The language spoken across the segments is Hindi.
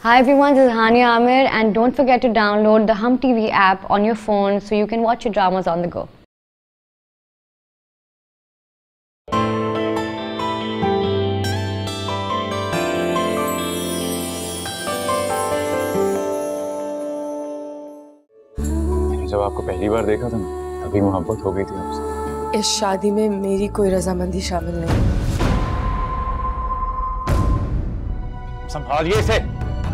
Hi everyone, this is Hania Amir and don't forget to download the Hum TV app on your phone so you can watch your dramas on the go. मैंने जब आपको पहली बार देखा था ना, तभी मोहब्बत हो गई थी आपसे। इस शादी में मेरी कोई रजामंदी शामिल नहीं। संभालिए इसे।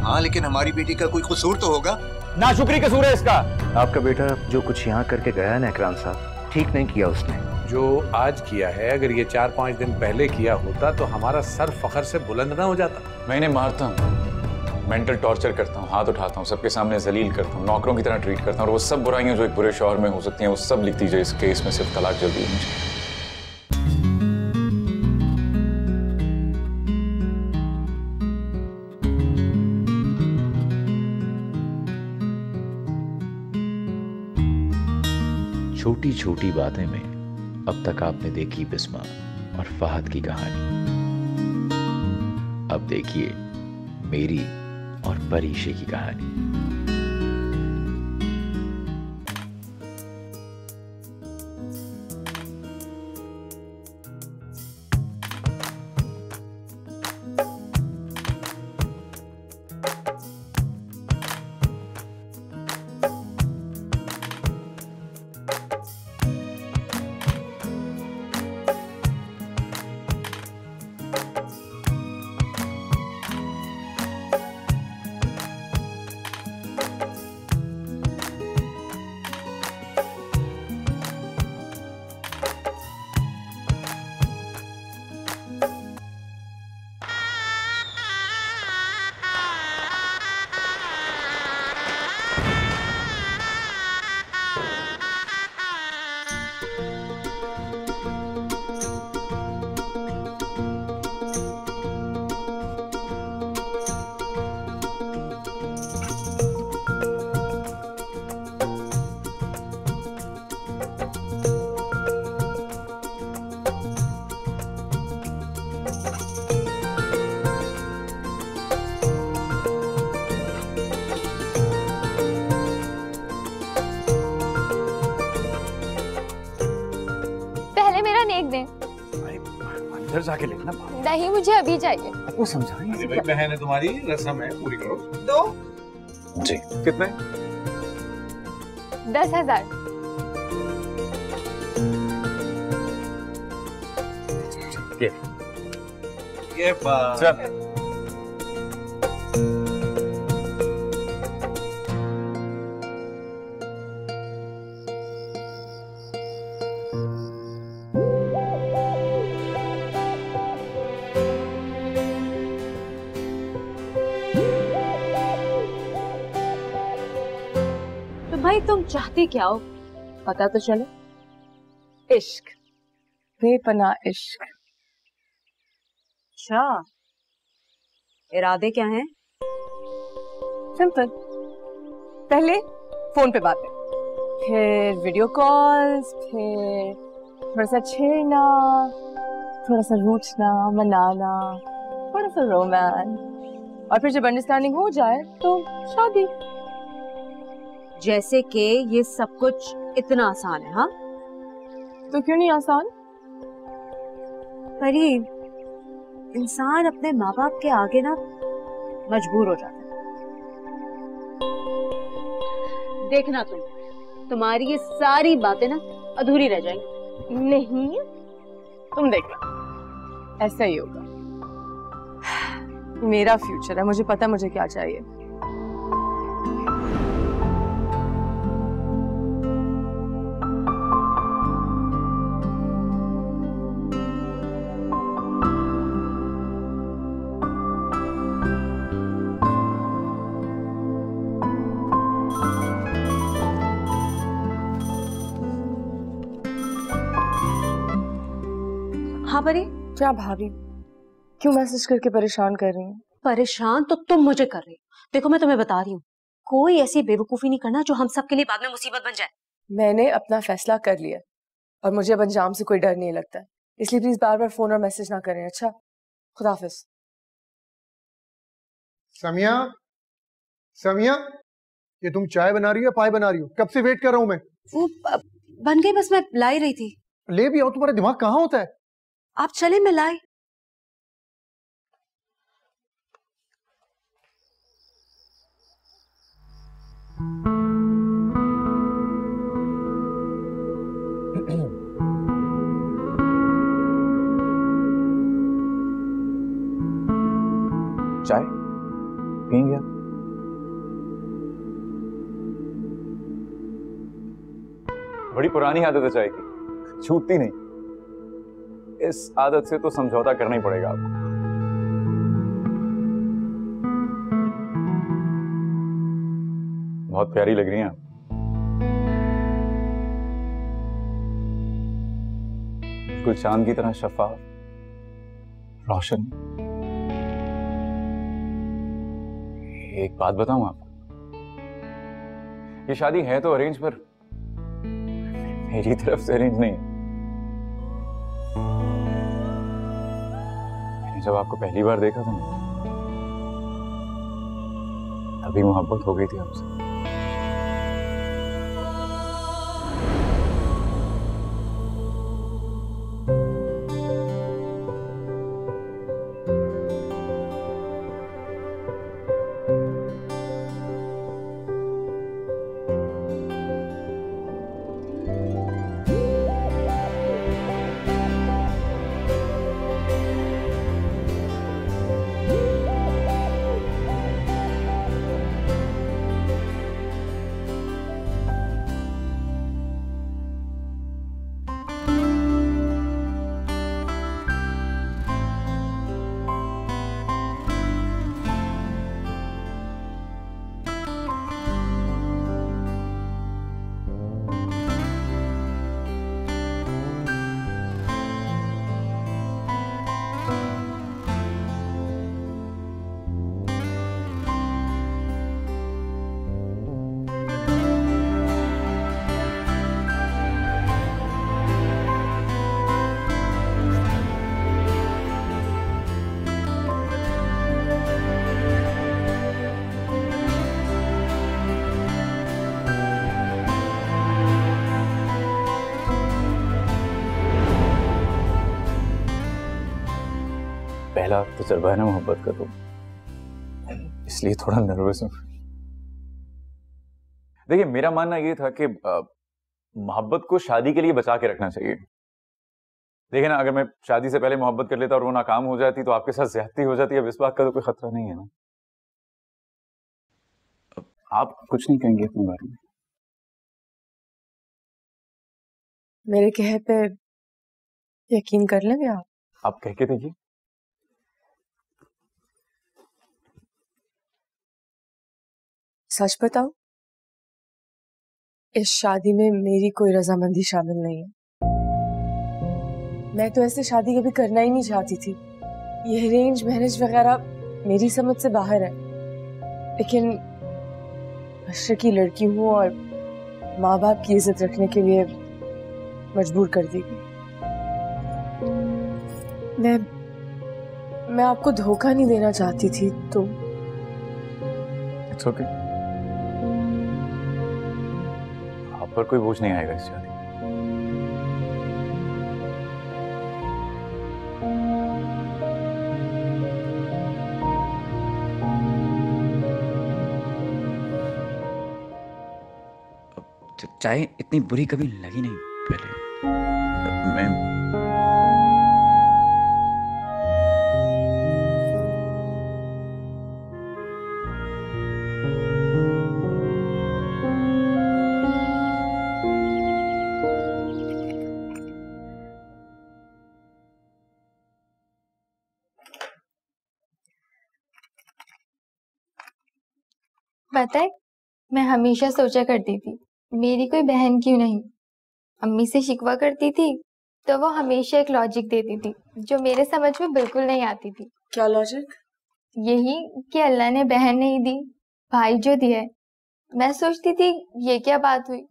हाँ, लेकिन हमारी बेटी का कोई कसूर तो होगा। नाशुक्री कसूर है इसका। आपका बेटा जो कुछ यहाँ करके गया ना इकराम साहब, ठीक नहीं किया उसने। जो आज किया है, अगर ये 4-5 दिन पहले किया होता तो हमारा सर फखर से बुलंद ना हो जाता। मैं इन्हें मारता हूँ, मेंटल टॉर्चर करता हूँ, हाथ उठाता हूँ, सबके सामने जलील करता हूँ, नौकरों की तरह ट्रीट करता हूँ, और वो सब बुराइयां जो एक बुरे शौहर में हो सकती हैं वो सब लिख दीजिए। इस केस में सिर्फ तलाक जल्दी है मुझे। छोटी छोटी बातें में अब तक आपने देखी बिस्मा और फहद की कहानी। अब देखिए मेरी और परीशे की कहानी। नेक दें। अंदर जाके लेना। नहीं, मुझे अभी चाहिए। आपको समझाएं। अरे भाई, बहन है तुम्हारी, रस्म है, पूरी करो। दो जी कितने? 10,000। ये बात। भाई तुम चाहती क्या हो, पता तो चले। इश्क, बेपनाह इश्क। अच्छा, इरादे क्या हैं? सिंपल, पहले फोन पे बातें, फिर वीडियो कॉल्स, फिर थोड़ा सा छेड़ना, थोड़ा सा रूठना, मनाना, थोड़ा सा रोमांस, और फिर जब अंडरस्टैंडिंग हो जाए तो शादी। जैसे कि ये सब कुछ इतना आसान है। हाँ, तो क्यों नहीं आसान? पर ये इंसान अपने माँ बाप के आगे ना मजबूर हो जाता है। देखना तुम्हारी ये सारी बातें ना अधूरी रह जाएंगी। नहीं, तुम देखना, ऐसा ही होगा। मेरा फ्यूचर है, मुझे पता है मुझे क्या चाहिए। हाँ परी। क्या भाभी, क्यों मैसेज करके परेशान कर रही हैं? परेशान तो तुम मुझे कर रही हो। देखो मैं तुम्हें बता रही हूँ, कोई ऐसी बेवकूफी नहीं करना जो हम सब के लिए बाद में मुसीबत बन जाए। मैंने अपना फैसला कर लिया और मुझे अब अंजाम से कोई डर नहीं लगता है, इसलिए प्लीज बार बार फोन और मैसेज ना करें। अच्छा, खुदाफिज। समिया, समिया, ये तुम चाय बना रही हो या पाई बना रही हो? कब से वेट कर रहा हूं मैं। वो बन गई, बस मैं ला ही रही थी। ले भी आओ, तुम्हारा दिमाग कहाँ होता है? आप चले, मैं लाई। चाय पियेंगे आप? बड़ी पुरानी आदत है चाय की, छूटती नहीं। इस आदत से तो समझौता करना ही पड़ेगा आपको। बहुत प्यारी लग रही हैं आप। बिल्कुल चांद की तरह शफाफ, रोशन। एक बात बताऊं आपको, ये शादी है तो अरेंज, पर मेरी तरफ से अरेंज नहीं है। मैंने जब आपको पहली बार देखा था ना, तभी मोहब्बत हो गई थी आपसे। पहला तजुर्बा है ना मोहब्बत का, तो इसलिए थोड़ा नर्वस हूं। देखिए, मेरा मानना ये था कि मोहब्बत को शादी के लिए बचा के रखना चाहिए। देखिए ना, अगर मैं शादी से पहले मोहब्बत कर लेता और वो नाकाम हो जाती तो आपके साथ ज्यादती हो जाती। अब इस बात का तो कोई खतरा नहीं है ना। आप कुछ नहीं कहेंगे अपने बारे में? मेरे कहे पे यकीन कर लेंगे आप कह के देखिए। सच बताओ, इस शादी में मेरी कोई रजामंदी शामिल नहीं है। मैं तो ऐसे शादी कभी करना ही नहीं चाहती थी। ये अरेंज मैरिज वगैरह मेरी समझ से बाहर है। लेकिन अशर की लड़की हूँ और माँ बाप की इज्जत रखने के लिए मजबूर कर दी गई। मैं आपको धोखा नहीं देना चाहती थी, तो इट्स ओके। आप पर कोई बोझ नहीं आएगा इस शादी। चाय इतनी बुरी कभी लगी नहीं पहले। मैं पता है, मैं हमेशा सोचा करती थी मेरी कोई बहन क्यों नहीं। अम्मी से शिकवा करती थी तो वो हमेशा एक लॉजिक देती थी जो मेरे समझ में बिल्कुल नहीं आती थी। क्या लॉजिक? यही कि अल्लाह ने बहन नहीं दी, भाई जो दिया है। मैं सोचती थी ये क्या बात हुई,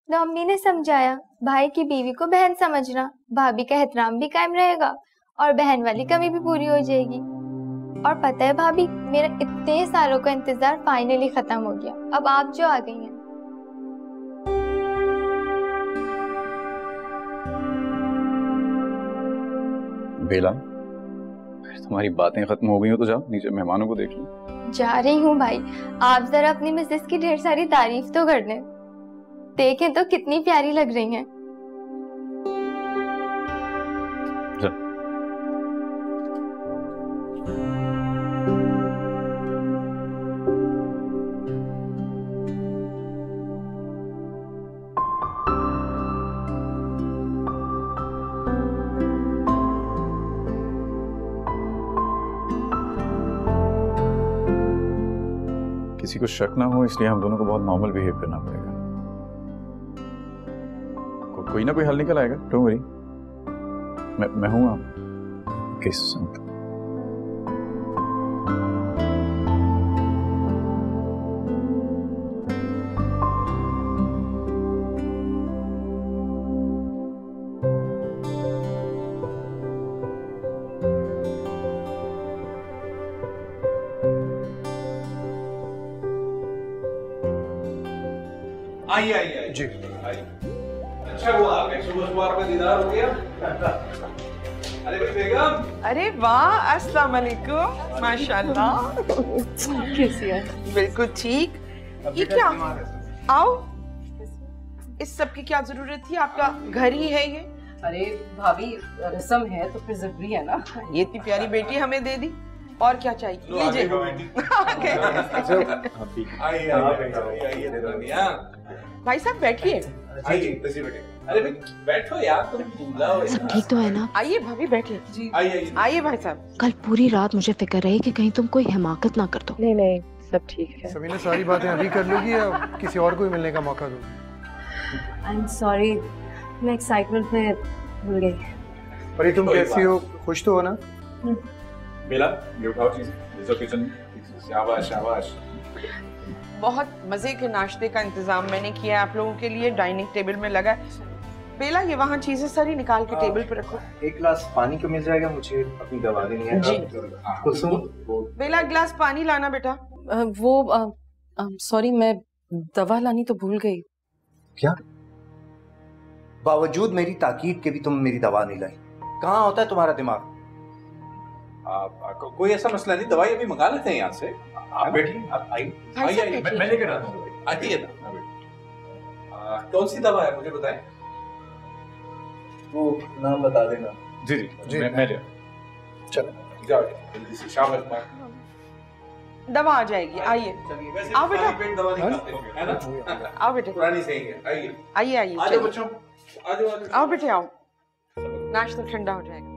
तो अम्मी ने समझाया भाई की बीवी को बहन समझना, भाभी का एहतराम भी कायम रहेगा और बहन वाली कमी भी पूरी हो जाएगी। और पता है भाभी, मेरा इतने सालों का इंतजार फाइनली खत्म हो गया। अब आप जो आ गई हैं। बेला, तुम्हारी बातें खत्म हो गई हो तो जाओ नीचे मेहमानों को देख लो। जा रही हूँ भाई, आप जरा अपनी मिसेस की ढेर सारी तारीफ तो कर लें। देखें तो कितनी प्यारी लग रही हैं। किसी को शक ना हो इसलिए हम दोनों को बहुत नॉर्मल बिहेव करना पड़ेगा। कोई ना कोई हल निकल आएगा, डोंट वरी। मैं हूं आपके साथ। आइए आइए जी। अच्छा हुआ आपके सुबह का दीदार हो गया। अरे भाई बेगम। अरे वाह, अस्सलाम वालेकुम, माशाल्लाह। कैसी है? बिल्कुल ठीक। ये क्या? आओ। इस सब की क्या जरूरत थी? आपका घर ही है ये। अरे भाभी, रस्म है तो फिर जरूरी है ना। ये इतनी प्यारी बेटी हमें दे दी, और क्या चाहिए? लीजिए। भाई साहब बैठिए। अरे बैठो यार, तुम सब ठीक तो है ना? आइए भाभी बैठिए। आइए भाई साहब। कल पूरी रात मुझे फिक्र रही कि कहीं तुम कोई हिमाकत ना कर दो। नहीं नहीं, सब ठीक है। सभी सारी बातें अभी कर लोगी या किसी और को भी मिलने का मौका दो? आई एम सॉरी, मैं एक्साइटमेंट में भूल गई। अरे तुम कैसी हो? खुश तो हो ना? बेला, ये उठाओ चीज़ किचन। शाबाश शाबाश। बहुत मजे के नाश्ते का इंतजाम मैंने किया है आप लोगों के लिए, डाइनिंग टेबल में लगा है। बेला, ये वहाँ चीजें सारी निकाल के टेबल पे रखो। एक गिलास पानी को मिल जाएगा, मुझे अपनी दवा लेनी है। जी। कुसुम, बेला गिलास पानी लाना बेटा। सॉरी, मैं दवा लानी तो भूल गई। क्या? बावजूद मेरी ताकीद के भी तुम मेरी दवा नहीं लाई? कहाँ होता है तुम्हारा दिमाग? कोई ऐसा मसला नहीं, दवाई अभी मंगा लेते हैं यहाँ से। आप बैठिए, आप आइए। मैं लेकर आता हूँ। आइए ना। कौन सी दवा है मुझे बताएं? वो नाम बता देना। जी जी जी, मैं चलो जाओ जल्दी से। शाबाश। दवा आ जाएगी, आइए। आओ बेटा। दवा निकालते हैं, है ना? आओ बेटे। पुरानी सही है। आइए आइए आइए। आ जाओ बच्चों, आ जाओ। आओ बेटे आओ, नाश्ता ठंडा हो जाएगा।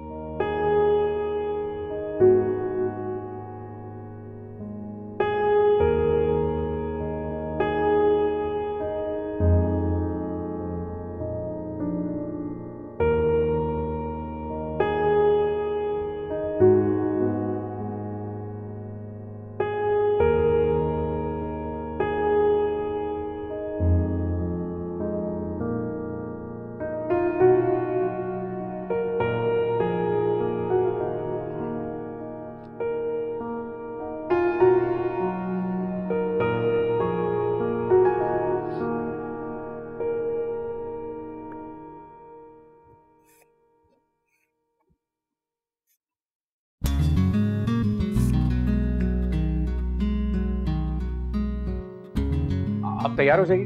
आप तैयार हो जाइए,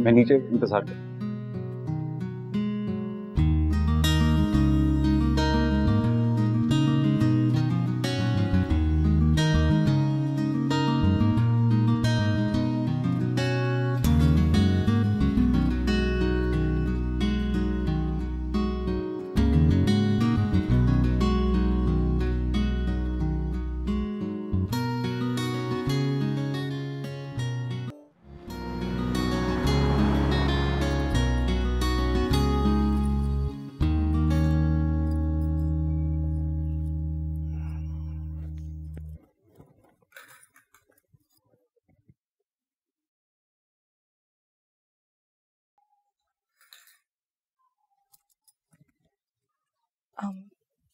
मैं नीचे इंतजार कर।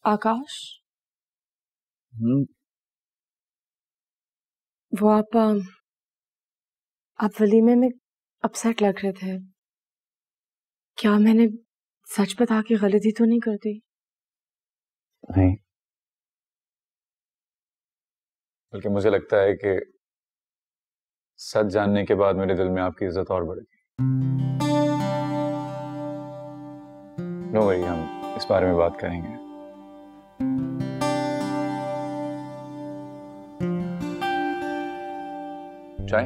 आकाश, वो आप वलीमे में अपसेट लग रहे थे। क्या मैंने सच बता के गलती तो नहीं कर दी? नहीं, बल्कि मुझे लगता है कि सच जानने के बाद मेरे दिल में आपकी इज्जत और बढ़ गई। नो वरी, हम इस बारे में बात करेंगे। चाय?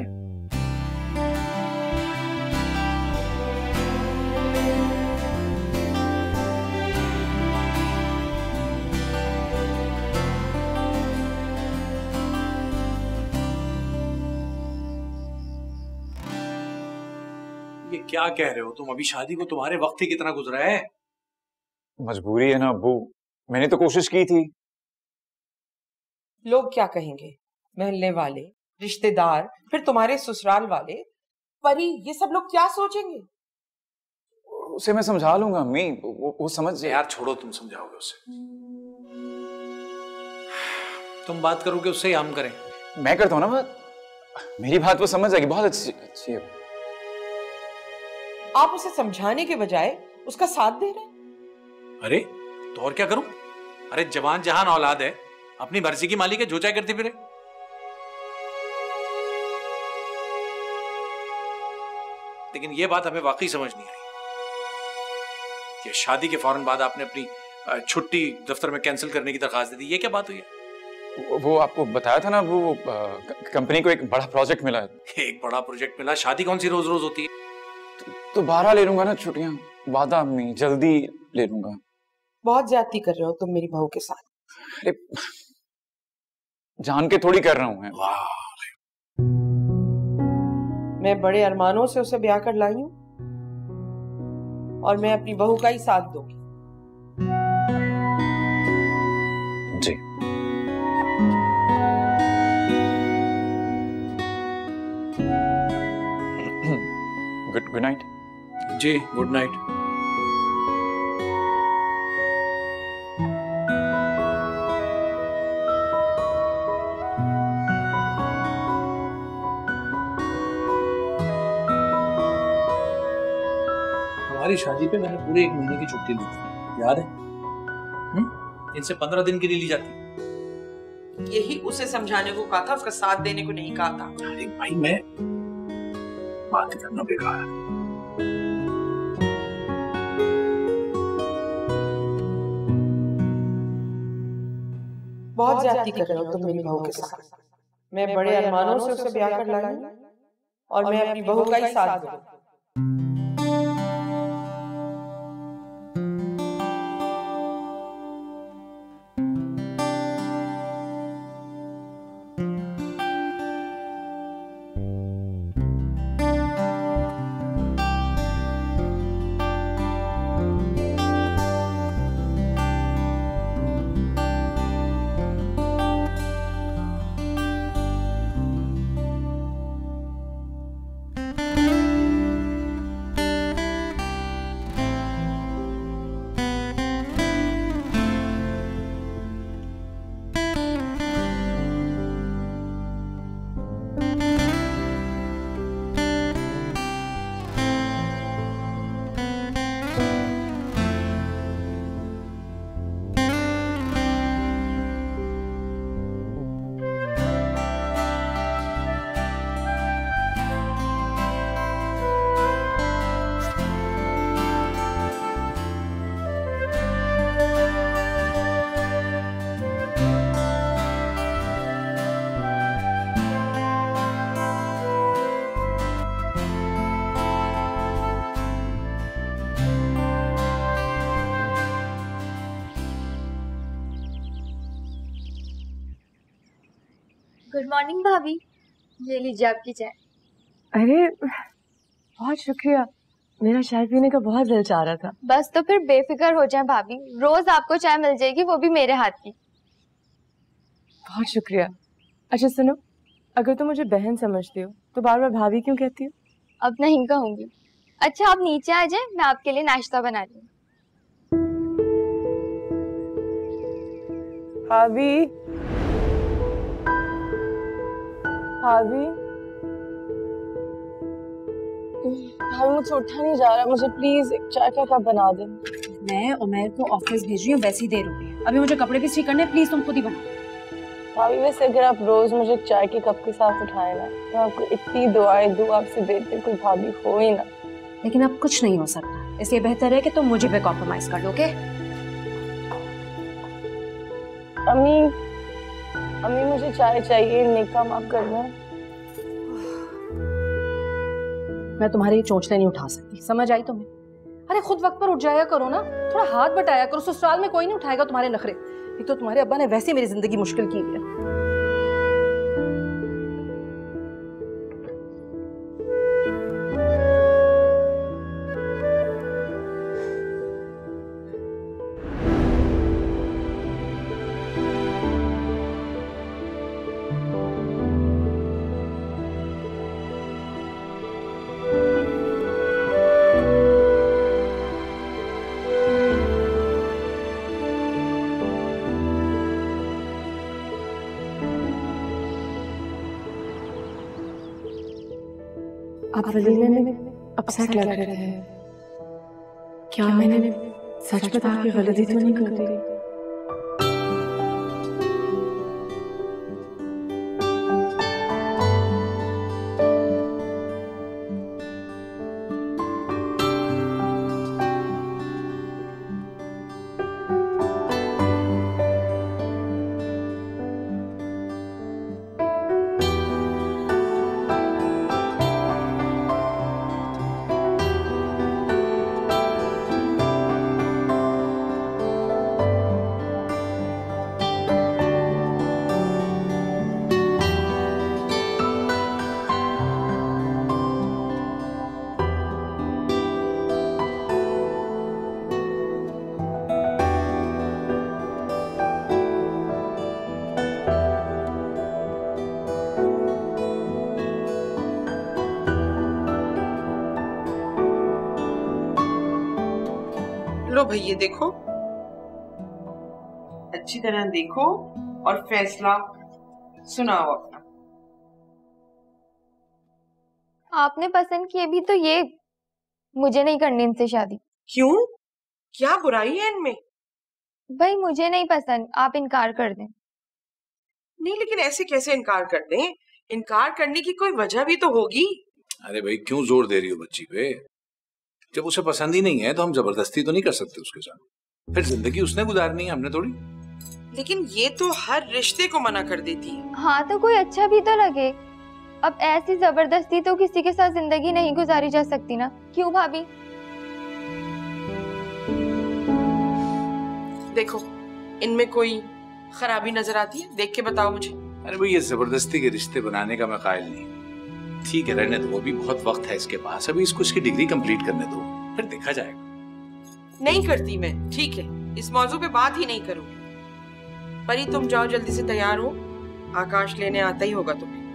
ये क्या कह रहे हो तुम? अभी शादी को तुम्हारे वक्त ही कितना गुजरा है। मजबूरी है ना अब्बू, मैंने तो कोशिश की थी। लोग क्या कहेंगे? मोहल्ले वाले, रिश्तेदार, फिर तुम्हारे ससुराल वाले, परी, ये सब लोग क्या सोचेंगे? उसे मैं समझा लूंगा अम्मी, वो समझ जाए। यार छोड़ो, तुम समझाओगे उसे? तुम बात करोगे उससे या हम करें? मैं करता हूँ ना बात, मेरी बात वो समझ जाएगी। बहुत अच्छी है। आप उसे समझाने के बजाय उसका साथ दे रहे हैं। अरे तो और क्या करूं? अरे जवान जहान औलाद है, अपनी मर्जी की मालिक है, जो चाहे करती फिरे। लेकिन ये बात हमें वाकई समझ नहीं आई कि शादी के फौरन बाद आपने अपनी छुट्टी दफ्तर में कैंसिल करने की दरखास्त दे दी। ये क्या बात हुई है? वो आपको बताया था ना, वो कंपनी को एक बड़ा प्रोजेक्ट मिला है। एक बड़ा प्रोजेक्ट मिला? शादी कौन सी रोज रोज होती है? तो 12 ले लूंगा ना छुट्टियां, वादा अम्मी, जल्दी ले लूंगा। बहुत ज्यादती कर रहे हो तुम मेरी बहू के साथ। अरे जान के थोड़ी कर रहा हूं मैं। मैं बड़े अरमानों से उसे ब्याह कर लाई हूं और मैं अपनी बहू का ही साथ दूंगी। जी। Good night. जी गुड नाइट। हमारी शादी पे मैंने पूरे 1 महीने की छुट्टी ली थी, याद है? इनसे 15 दिन के लिए ली जाती। यही उसे समझाने को कहा था, उसका साथ देने को नहीं कहा था। अरे भाई, मैं बात करना बेकार है। बहुत ज्यादती कर रहे हो तुम मेरी बहू के साथ। मैं बड़े अरमानों से उसे ब्याह कर लाई हूं और मैं अपनी बहू का ही साथ दूंगी। गुड मॉर्निंग भाभी, ये लीजिए आपकी चाय। अरे बहुत शुक्रिया, मेरा चाय पीने का बहुत दिल चाह रहा था। बस तो फिर बेफिक्र हो जाए भाभी, रोज आपको चाय मिल जाएगी, वो भी मेरे हाथ की। बहुत शुक्रिया। अच्छा सुनो, अगर तुम मुझे बहन समझती हो तो बार बार भाभी क्यों कहती हो? अब नहीं कहूंगी। अच्छा आप नीचे आ जाए, मैं आपके लिए नाश्ता बना रही हूँ। भाभी, भाभी भाभी मुझसे उठा नहीं जा रहा, मुझे प्लीज एक चाय का कप बना दे। मैं उमैर को ऑफिस भेज रही हूँ, वैसी देर हो गई। अभी मुझे कपड़े भी इस्त्री करने, प्लीज तुम खुद ही बना। भाभी वैसे अगर आप रोज मुझे चाय के कप के साथ उठाए ना, तो आपको इतनी दुआएं दूं आपसे बेहतर कोई भाभी हो ही ना। लेकिन अब कुछ नहीं हो सकता, इसलिए बेहतर है कि तुम मुझे पे कॉम्प्रोमाइज कर लो। ओके अम्मी, अम्मी मुझे चाय चाहिए, नेका माफ करना। मैं तुम्हारी चोंचले नहीं उठा सकती, समझ आई तुम्हें? अरे खुद वक्त पर उठ जाया करो ना, थोड़ा हाथ बटाया करो। ससुराल में कोई नहीं उठाएगा तुम्हारे नखरे। एक तो तुम्हारे अब्बा ने वैसे मेरी जिंदगी मुश्किल की है। अब वलीमे में अपसेट लग रहे हैं। क्या मैंने सच बता के गलती तो नहीं कर दी? लो भाई ये देखो, अच्छी तरह देखो और फैसला सुनाओ अपना। आपने पसंद किए भी तो ये, मुझे नहीं करनी इनसे शादी। क्यों? क्या बुराई है इनमें? भाई मुझे नहीं पसंद, आप इनकार कर दें। नहीं लेकिन ऐसे कैसे इनकार कर दें? इनकार करने की कोई वजह भी तो होगी। अरे भाई क्यों जोर दे रही हो बच्ची पे? जब उसे पसंद ही नहीं है तो हम जबरदस्ती तो नहीं कर सकते उसके साथ। फिर जिंदगी उसने गुजारनी है, हमने थोड़ी। लेकिन ये तो हर रिश्ते को मना कर देती है। हाँ तो कोई अच्छा भी तो लगे। अब ऐसी जबरदस्ती तो किसी के साथ जिंदगी नहीं गुजारी जा सकती ना, क्यों भाभी? देखो इनमें कोई खराबी नजर आती है? देख के बताओ मुझे। अरे भाई ये जबरदस्ती के रिश्ते बनाने का मैं कायल नहीं। ठीक है रहने दो, अभी बहुत वक्त है इसके पास, अभी इसको इसकी डिग्री कंप्लीट करने दो, फिर देखा जाएगा। नहीं करती मैं, ठीक है, इस मौजू पे बात ही नहीं करूंगी। परी तुम जाओ जल्दी से तैयार हो, आकाश लेने आता ही होगा तुम्हें।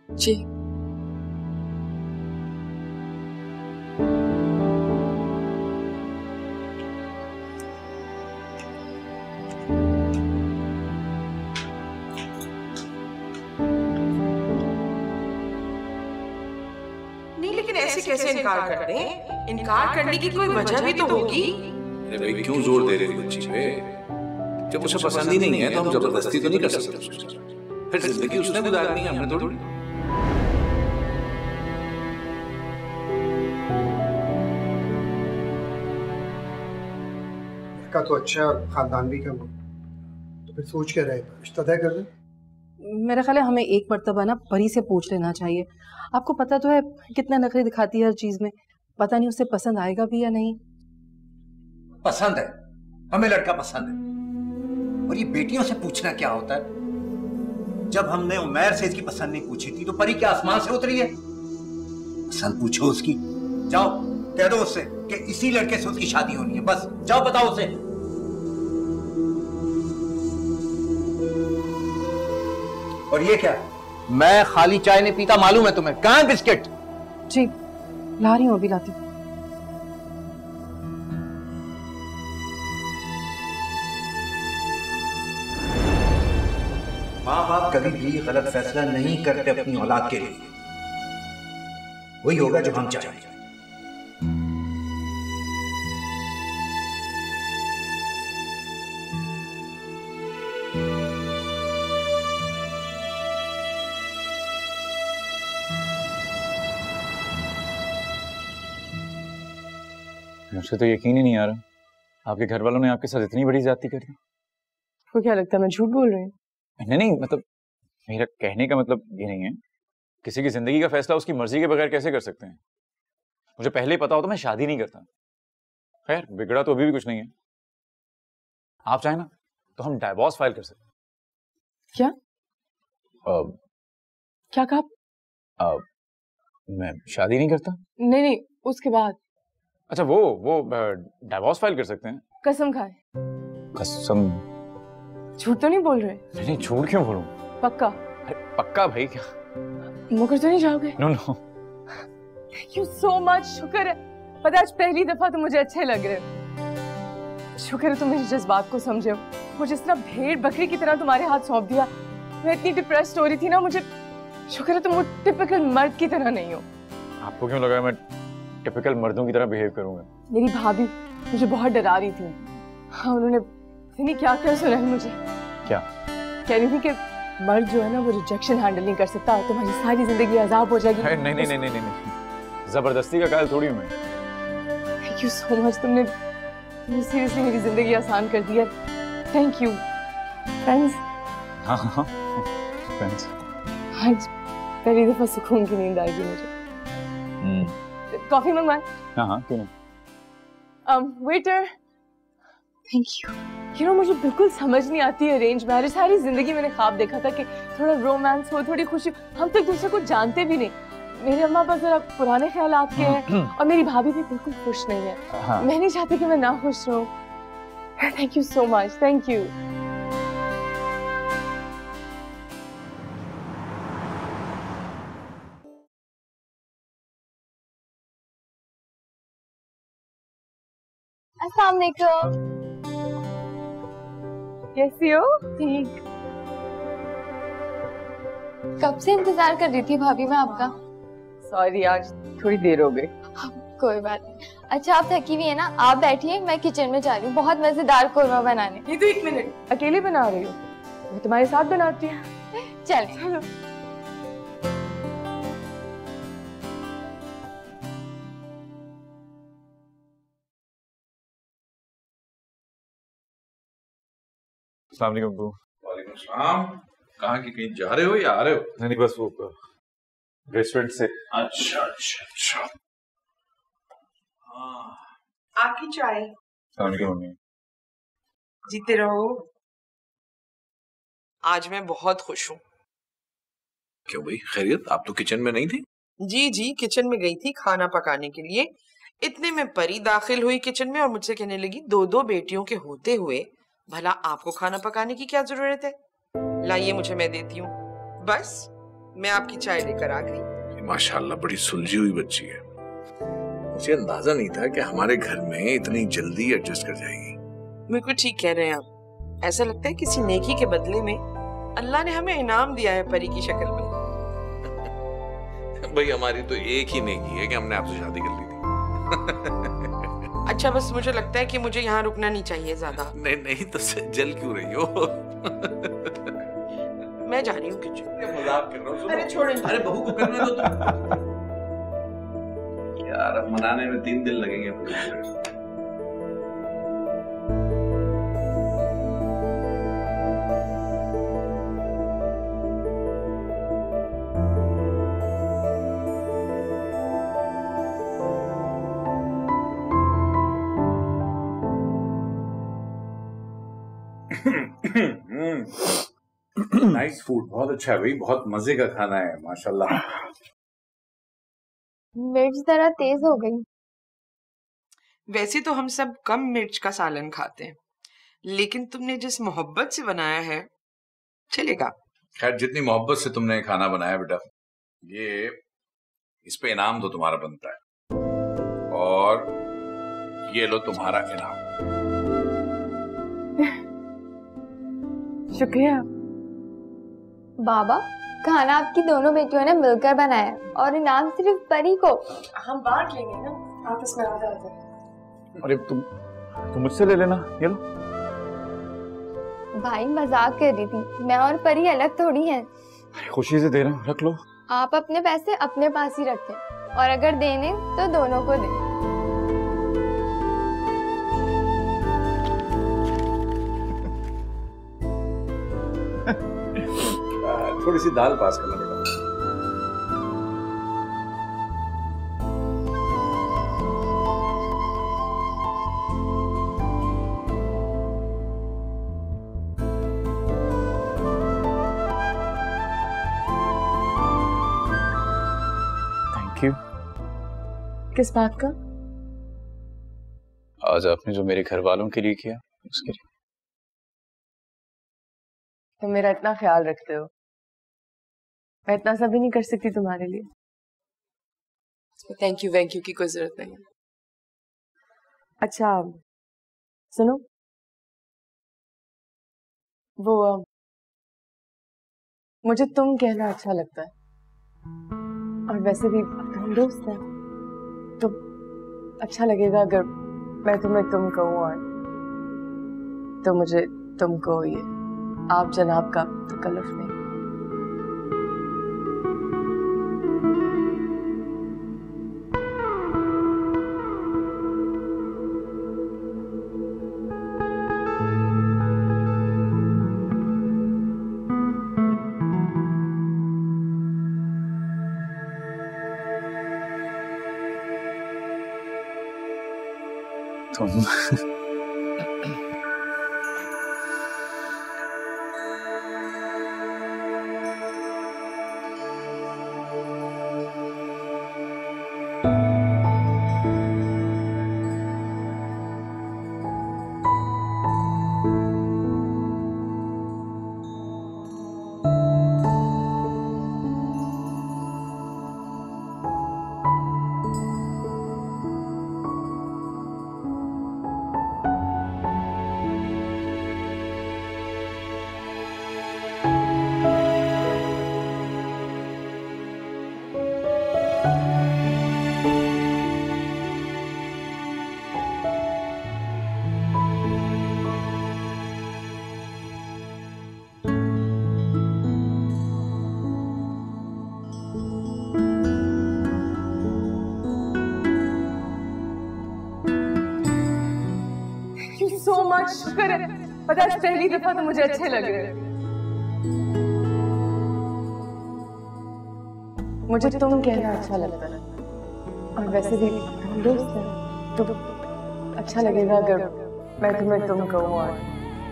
जी ऐसे कैसे इनकार कर दें? इनकार करने की कोई वजह भी तो होगी। अरे भाई क्यों जोर दे रहे हो बच्ची पे? जब उसे पसंद ही नहीं है तो हम जबरदस्ती तो नहीं कर सकते उसके साथ। फिर जिंदगी उसने गुजारनी है, हमने थोड़ी। लड़का तो अच्छा है और खानदान भी कम, तो फिर सोच क्या रहे, रिश्ता तय कर दे। मेरा ख्याल है हमें एक मर्तबा ना परी से पूछ लेना चाहिए। आपको पता तो है कितना नखरे दिखाती है हर चीज में, पता नहीं उसे पसंद आएगा भी या नहीं। पसंद है, हमें लड़का पसंद है। और ये बेटियों से पूछना क्या होता है? जब हमने उमैर से इसकी पसंद नहीं पूछी थी तो परी क्या आसमान से उतरी है? पसंद पूछो उसकी, जाओ कह दो उससे कि इसी लड़के से उसकी शादी होनी है, बस जाओ बताओ उसे। और ये क्या? मैं खाली चाय नहीं पीता, मालूम है तुम्हें। कहाँ है बिस्किट? जी ला रही हूँ, अभी लाती हूँ। माँ बाप बाप कभी भी गलत फैसला नहीं करते अपनी औलाद के लिए। वही होगा जो हम चाहेंगे। मुझे तो यकीन ही नहीं आ रहा आपके घर वालों ने आपके साथ इतनी बड़ी ज्यादती कर दी। आपको क्या लगता है मैं झूठ बोल रही हूँ? नहीं, मतलब मेरा कहने का मतलब ये नहीं है। किसी की जिंदगी का फैसला उसकी मर्जी के बगैर कैसे कर सकते हैं? मुझे पहले ही पता होता मैं शादी नहीं करता। खैर, बिगड़ा तो अभी भी कुछ नहीं है। आप चाहें ना तो हम डाइवोर्स फाइल कर सकते हैं। क्या क्या कहा? मैं शादी नहीं करता। नहीं, उसके बाद। अच्छा, वो डाइवोर्स फाइल कर सकते हैं। कसम खाए। कसम? झूठ तो नहीं बोल रहे? नहीं, झूठ क्यों बोलूं? पक्का? अरे पक्का भाई। क्या मुकर तो नहीं जाओगे? No. Thank you so much. शुक्र है, पता है आज पहली दफा तो मुझे अच्छे लग रहे। शुक्र है तुम मेरे जज्बात को समझे हो। मुझे इस तरह भेड़ बकरी की तरह तुम्हारे हाथ सौंप दिया। मैं इतनी डिप्रेस्ड हो रही थी ना, मुझे शुक्र है तुम वो टिपिकल मर्द की तरह नहीं हो। आपको क्यों लगा मैं टिपिकल मर्दों की तरह बिहेव करूंगा? मेरी भाभी मुझे बहुत डरा रही थी। हाँ, उन्होंने नहीं क्या सुना है मुझे। क्या कह रही थी कि मर्द जो है ना वो रिजेक्शन हैंडल नहीं कर सकता, तुम्हारी सारी जिंदगी अजाब हो जाएगी। नहीं, जबरदस्ती का कायल थोड़ी हूं मैं। थैंक यू सो मच, तुमने सीरियसली मेरी जिंदगी आसान कर दी है। Thank you friends. हाँ फ्रेंड्स। आज पहली दफा सुकून की नींद आएगी मुझे। कॉफी मंगवाएं? हाँ क्यों नहीं। वेटर। Thank you. मुझे बिल्कुल समझ नहीं आती है अरेंज मैरिज। सारी जिंदगी मैंने ख्वाब देखा था कि थोड़ा रोमांस हो, थोड़ी खुशी। हम तो एक दूसरे को जानते भी नहीं। मेरे अम्मा पास जरा पुराने ख्यालात के हैं और मेरी भाभी भी बिल्कुल खुश नहीं है। हाँ। मैं नहीं चाहती कि मैं ना खुश रहूं। Thank you so much. Thank you. अस्सलाम वालेकुम। कैसी हो? ठीक। कब से इंतजार कर रही थी भाभी मैं आपका। सॉरी, आज थोड़ी देर हो गई। कोई बात नहीं। अच्छा, आप थकी हुई है ना, आप बैठिए, मैं किचन में जा रही हूँ बहुत मजेदार कोरमा बनाने। ये तो 1 मिनट। अकेले बना रही हो? मैं तुम्हारे साथ बनाती हूँ। चलो। अस्सलाम वालेकुम अब्बू। वालेकुम सलाम। कहाँ की, कहीं जा रहे हो या आ रहे हो? नहीं, बस वो रेस्टोरेंट से। अच्छा। आपकी चाय। मम्मी। जीते रहो। आज मैं बहुत खुश हूँ। क्यों भाई, खैरियत? आप तो किचन में नहीं थी? जी, किचन में गई थी खाना पकाने के लिए। इतने में परी दाखिल हुई किचन में और मुझसे कहने लगी, 2 बेटियों के होते हुए भला आपको खाना पकाने की क्या जरूरत है? लाइए मुझे, मैं देती हूँ। बस मैं आपकी चाय लेकर आ गई। माशाल्लाह, बड़ी सुलझी हुई बच्ची है। मुझे अंदाजा नहीं था कि हमारे घर में इतनी जल्दी एडजस्ट कर जाएगी। बिल्कुल ठीक कह रहे हैं आप। ऐसा लगता है किसी नेकी के बदले में अल्लाह ने हमें इनाम दिया है परी की शक्ल में। भाई, हमारी तो एक ही नेकी है कि हमने आपसे शादी कर ली थी। अच्छा, बस मुझे लगता है कि मुझे यहाँ रुकना नहीं चाहिए ज्यादा। नहीं तो जल क्यों रही हो? मैं जा रही हूँ किचन। मजाक कर रहा हूँ। अरे छोड़े। अरे बहू को करने दो तुम। यार, अब मनाने में 3 दिन लगेंगे। नाइस फूड, बहुत अच्छा है भाई, बहुत मजे का खाना है माशाल्लाह। मिर्च जरा तेज हो गई। वैसे तो हम सब कम मिर्च का सालन खाते हैं, लेकिन तुमने जिस मोहब्बत से बनाया है चलेगा। खैर, जितनी मोहब्बत से तुमने खाना बनाया बेटा, ये इस पे इनाम तो तुम्हारा बनता है। और ये लो तुम्हारा इनाम। शुक्रिया। बाबा, खाना आपकी दोनों बेटियों ने मिलकर बनाया और इनाम सिर्फ परी को। हम बांट लेंगे ना, आपस में आधा आधा। अरे तुम मुझसे ले लेना, ये लो। भाई मजाक कर रही थी, मैं और परी अलग थोड़ी हैं। खुशी से दे रहा हूँ, रख लो। आप अपने पैसे अपने पास ही रखें और अगर देने तो दोनों को दें। थोड़ी सी दाल पास करना बेटा। Thank you. किस बात का? आज आपने जो मेरे घर वालों के लिए किया उसके लिए। तुम मेरा इतना ख्याल रखते हो, मैं इतना सब भी नहीं कर सकती तुम्हारे लिए। थैंक यू की कोई जरूरत नहीं है। अच्छा सुनो, वो मुझे तुम कहना अच्छा लगता है और वैसे भी हम दोस्त हैं, तो अच्छा लगेगा अगर मैं तुम्हें तुम कहूँ और तो मुझे तुम कहो। ये आप जनाब का तकल्लुफ नहीं। तुम so much, शुक्र है, पता है पहली दफा तो मुझे अच्छे लग रहे हैं। मुझे तुम कहना अच्छा लगता है और वैसे भी हम दोस्त हैं, तो अच्छा लगेगा अगर मैं तुम्हें तुम कहूँ और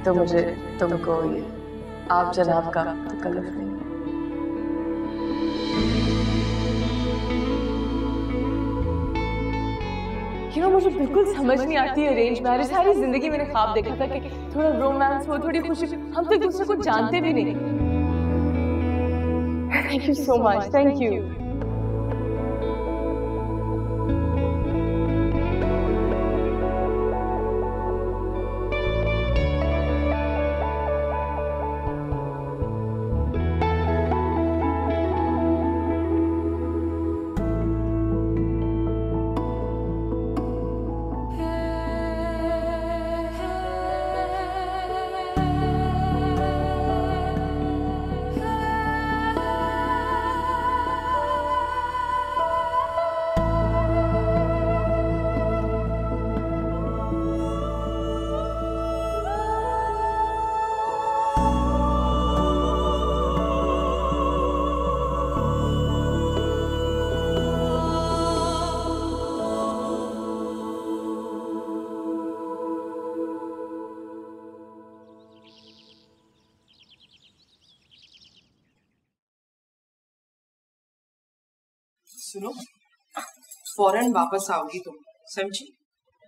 तो मुझे तुम कहो। ये आप जनाब का तकल्लुफ नहीं। मुझे बिल्कुल समझ नहीं आती है अरेंज मैरिज। सारी जिंदगी मैंने ख्वाब देखा था कि थोड़ा रोमांस हो, थोड़ी खुशी, हम तो एक दूसरे को जानते भी नहीं। Thank you so much, thank you. सुनो, फौरन वापस आओगी तुम, समझी?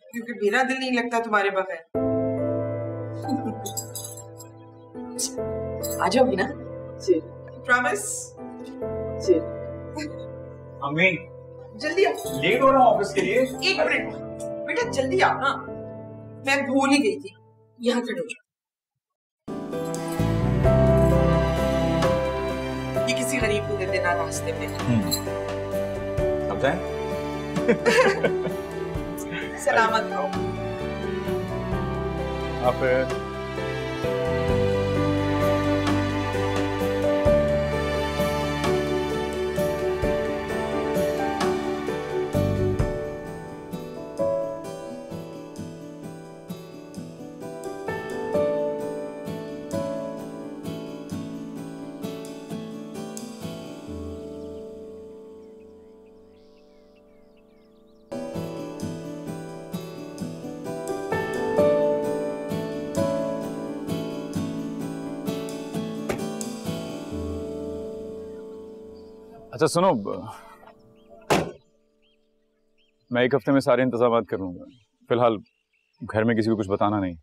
क्योंकि मेरा दिल नहीं लगता तुम्हारे बगैर। आ जाओगी ना? जी। प्रॉमिस? जी। अम्मी जल्दी आओ। लेट हो रहा हूँ ऑफिस के लिए। एक मिनट बेटा, जल्दी आओ ना, मैं भूल ही गई थी। यहाँ खड़े हो जाओ। गरीब को दे देना रास्ते में। अब जाएं? सलामत रहो। आप अच्छा सुनो, मैं एक हफ्ते में सारे इंतजाम कर लूंगा। फिलहाल घर में किसी को कुछ बताना नहीं।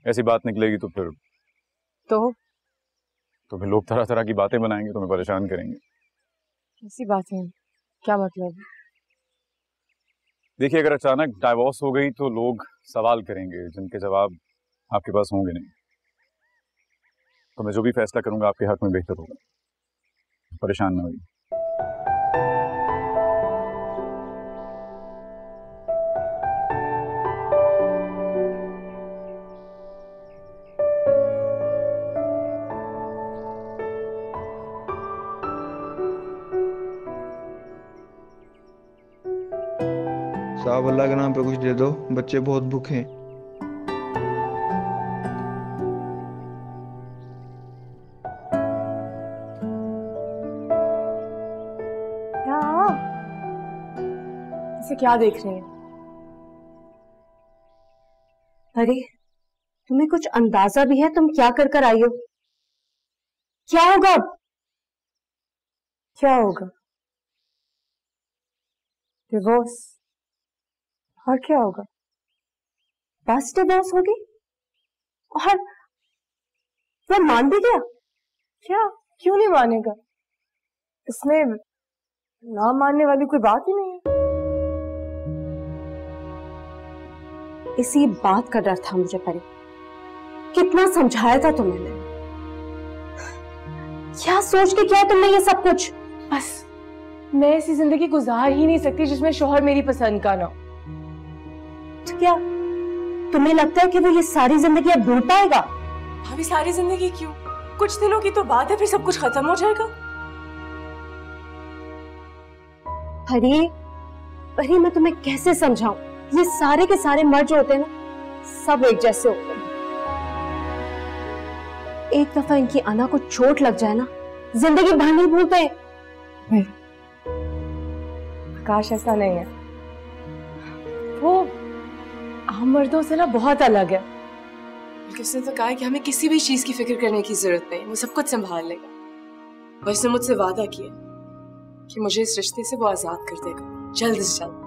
ऐसी बात निकलेगी तो फिर लोग तरह तरह की बातें बनाएंगे, तुम्हें परेशान करेंगे। ऐसी बात है? क्या मतलब? देखिए, अगर अचानक डाइवोर्स हो गई तो लोग सवाल करेंगे जिनके जवाब आपके पास होंगे नहीं। तो मैं जो भी फैसला करूंगा आपके हक में बेहतर होगा। परेशान ना होइए। साहब अल्लाह के नाम पे कुछ दे दो, बच्चे बहुत भूखे हैं। इसे क्या देख रहे हैं? अरे तुम्हें कुछ अंदाजा भी है तुम क्या कर कर आई हो? क्या होगा अब? क्या होगा? डिवोर्स। और क्या होगा? बस डिवोर्स होगी और वो मान भी गया? क्या? क्यों नहीं मानेगा? इसमें ना मानने वाली कोई बात ही नहीं है। इसी बात का डर था मुझे परी। कितना समझाया था तुम्हें मैंने। क्या सोच के किया तुमने ये सब कुछ? बस मैं ऐसी जिंदगी गुजार ही नहीं सकती जिसमें शौहर मेरी पसंद का ना हो। तो क्या तुम्हें लगता है कि वो ये सारी जिंदगी अब ढूंढ पाएगा? अभी सारी जिंदगी क्यों, कुछ दिनों की तो बात है, फिर सब कुछ खत्म हो जाएगा। परी मैं तुम्हें कैसे समझाऊं? ये सारे के सारे मर्द जो होते हैं ना, सब एक जैसे होते हैं। एक दफा इनकी अना को चोट लग जाए ना, जिंदगी भर नहीं भूलते। काश ऐसा नहीं है। वो हम मर्दों से ना बहुत अलग है। उसने तो कहा है कि हमें किसी भी चीज की फिक्र करने की जरूरत नहीं, वो सब कुछ संभाल लेगा। और उसने मुझसे वादा किया कि मुझे इस रिश्ते से वो आजाद कर देगा, जल्द से जल्द।